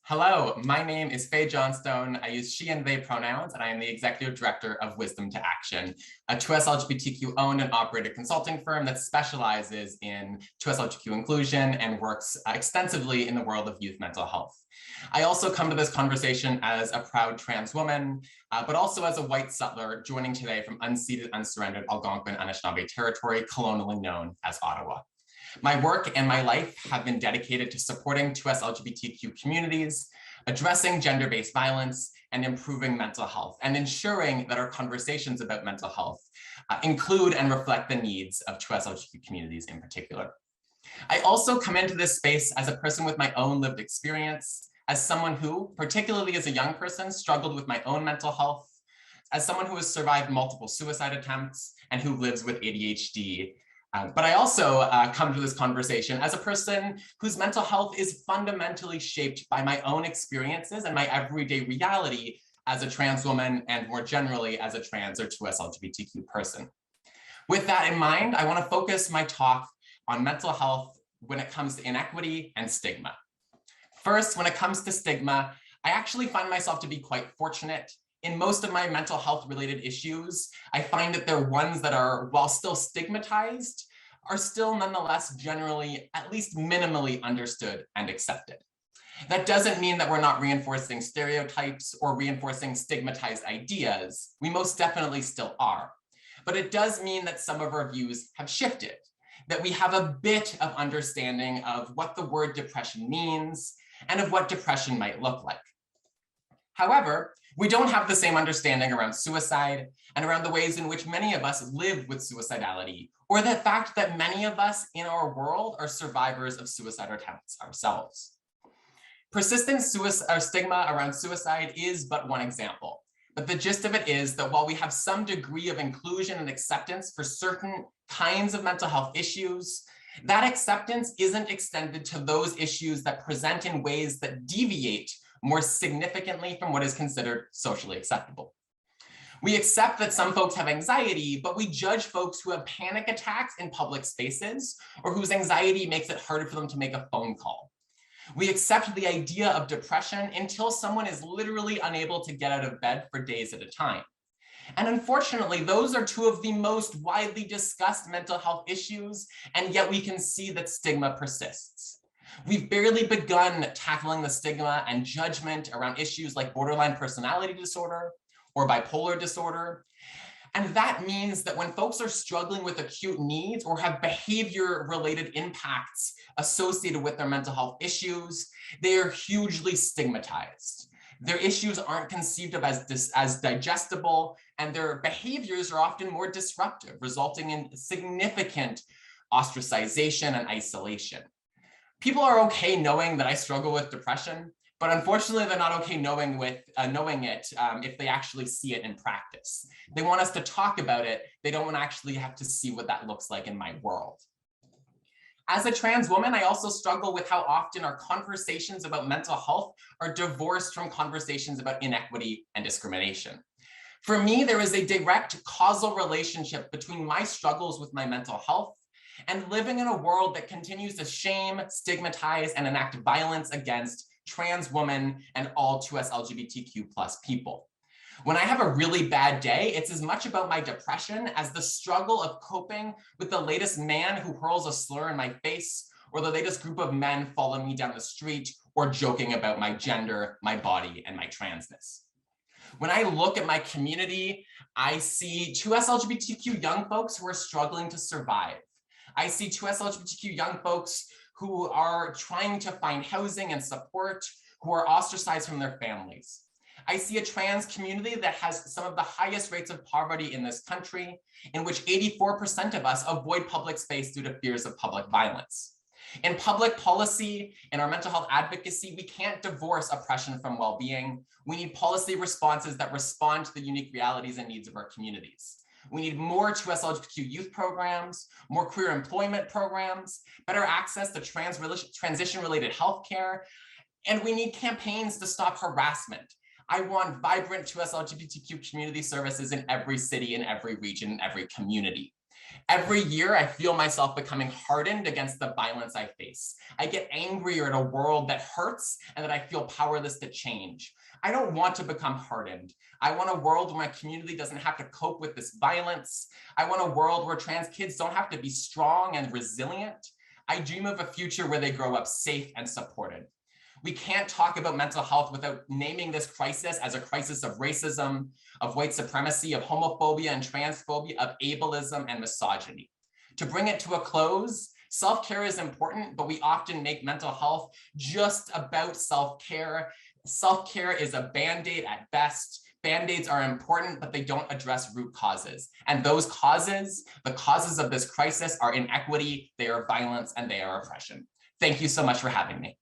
Hello, my name is Fae Johnstone. I use she and they pronouns, and I am the Executive Director of Wisdom2Action, a 2S LGBTQ owned and operated consulting firm that specializes in 2S LGBTQ inclusion and works extensively in the world of youth mental health. I also come to this conversation as a proud trans woman, but also as a white settler joining today from unceded, unsurrendered Algonquin Anishinaabe territory, colonially known as Ottawa. My work and my life have been dedicated to supporting 2S LGBTQ communities, addressing gender-based violence, and improving mental health, and ensuring that our conversations about mental health include and reflect the needs of 2S LGBTQ communities in particular. I also come into this space as a person with my own lived experience, as someone who, particularly as a young person, struggled with my own mental health, as someone who has survived multiple suicide attempts and who lives with ADHD. But I also come to this conversation as a person whose mental health is fundamentally shaped by my own experiences and my everyday reality as a trans woman and more generally as a trans or 2S LGBTQ person. With that in mind, I want to focus my talk on mental health when it comes to inequity and stigma. First, when it comes to stigma, I actually find myself to be quite fortunate. In most of my mental health related issues, I find that they're ones that are, while still stigmatized, are still nonetheless generally at least minimally understood and accepted. That doesn't mean that we're not reinforcing stereotypes or reinforcing stigmatized ideas. We most definitely still are. But it does mean that some of our views have shifted, that we have a bit of understanding of what the word depression means and of what depression might look like. However, we don't have the same understanding around suicide and around the ways in which many of us live with suicidality, or the fact that many of us in our world are survivors of suicide attempts ourselves. Persistent stigma around suicide is but one example, but the gist of it is that while we have some degree of inclusion and acceptance for certain kinds of mental health issues, that acceptance isn't extended to those issues that present in ways that deviate more significantly from what is considered socially acceptable. We accept that some folks have anxiety, but we judge folks who have panic attacks in public spaces or whose anxiety makes it harder for them to make a phone call. We accept the idea of depression until someone is literally unable to get out of bed for days at a time. And unfortunately, those are two of the most widely discussed mental health issues, and yet we can see that stigma persists. We've barely begun tackling the stigma and judgment around issues like borderline personality disorder or bipolar disorder. And that means that when folks are struggling with acute needs or have behavior-related impacts associated with their mental health issues, they are hugely stigmatized. Their issues aren't conceived of as digestible, and their behaviors are often more disruptive, resulting in significant ostracization and isolation. People are okay knowing that I struggle with depression, but unfortunately, they're not okay knowing it if they actually see it in practice. They want us to talk about it. They don't want to actually have to see what that looks like in my world. As a trans woman, I also struggle with how often our conversations about mental health are divorced from conversations about inequity and discrimination. For me, there is a direct causal relationship between my struggles with my mental health and living in a world that continues to shame, stigmatize, and enact violence against trans women and all 2S LGBTQ+ people. When I have a really bad day, it's as much about my depression as the struggle of coping with the latest man who hurls a slur in my face, or the latest group of men following me down the street, or joking about my gender, my body, and my transness. When I look at my community, I see 2S LGBTQ young folks who are struggling to survive. I see 2S LGBTQ young folks who are trying to find housing and support, who are ostracized from their families. I see a trans community that has some of the highest rates of poverty in this country, in which 84% of us avoid public space due to fears of public violence. In public policy, in our mental health advocacy, we can't divorce oppression from well-being. We need policy responses that respond to the unique realities and needs of our communities. We need more 2S LGBTQ youth programs, more queer employment programs, better access to transition-related healthcare, and we need campaigns to stop harassment. I want vibrant 2S LGBTQ community services in every city, in every region, in every community. Every year, I feel myself becoming hardened against the violence I face. I get angrier at a world that hurts and that I feel powerless to change. I don't want to become hardened. I want a world where my community doesn't have to cope with this violence. I want a world where trans kids don't have to be strong and resilient. I dream of a future where they grow up safe and supported. We can't talk about mental health without naming this crisis as a crisis of racism, of white supremacy, of homophobia and transphobia, of ableism and misogyny. To bring it to a close, self-care is important, but we often make mental health just about self-care. Self-care is a Band-Aid at best. Band-Aids are important, but they don't address root causes. And those causes, the causes of this crisis, are inequity, they are violence, and they are oppression. Thank you so much for having me.